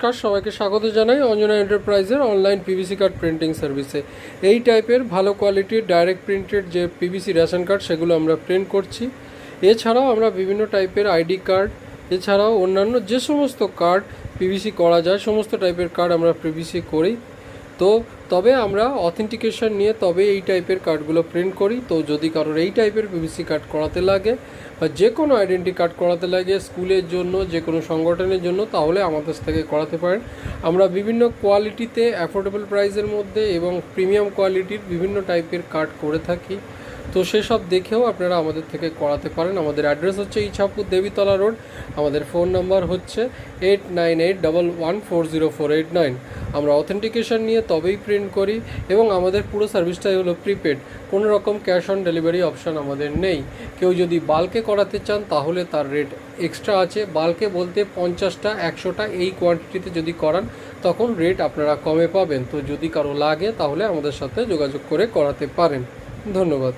নমস্কার, সবাইকে স্বাগত জানাই অঞ্জনা এন্টারপ্রাইজের অনলাইন পিভিসি কার্ড প্রিন্টিং সার্ভিসে। এই টাইপের ভালো কোয়ালিটির ডাইরেক্ট প্রিন্টেড যে পিভিসি রেশন কার্ড সেগুলো আমরা প্রিন্ট করছি। এছাড়াও আমরা বিভিন্ন টাইপের আইডি কার্ড, এছাড়াও অন্যান্য যে সমস্ত কার্ড পিভিসি করা যায় সমস্ত টাইপের কার্ড আমরা পিভিসি করি। তবে আমরা অথেন্টিকেশন নিয়ে তবে এই টাইপের কার্ডগুলো প্রিন্ট করি। তো যদি কারোর এই টাইপের পিভিসি কার্ড করাতে লাগে বা যে কোনো আইডেন্টি কার্ড করাতে লাগে স্কুলের জন্য, যে কোনো সংগঠনের জন্য, তাহলে আমাদের থেকে করাতে পারেন। আমরা বিভিন্ন কোয়ালিটিতে অ্যাফোর্ডেবল প্রাইসের মধ্যে এবং প্রিমিয়াম কোয়ালিটির বিভিন্ন টাইপের কার্ড করে থাকি। তো সেসব দেখেও আপনারা আমাদের থেকে করাতে পারেন। আমাদের অ্যাড্রেস হচ্ছে ইছাপুর দেবীতলা রোড। আমাদের ফোন নাম্বার হচ্ছে 8981140489। আমরা অথেন্টিকেশন নিয়ে তবেই প্রিন্ট করি এবং আমাদের পুরো সার্ভিসটাই হলো প্রিপেড, কোনো রকম ক্যাশ অন ডেলিভারি অপশান আমাদের নেই। কেউ যদি বাল্কে করাতে চান তাহলে তার রেট এক্সট্রা আছে। বাল্কে বলতে 50টা 100টা এই কোয়ান্টিটিতে যদি করান তখন রেট আপনারা কমে পাবেন। তো যদি কারো লাগে তাহলে আমাদের সাথে যোগাযোগ করে করাতে পারেন। ধন্যবাদ।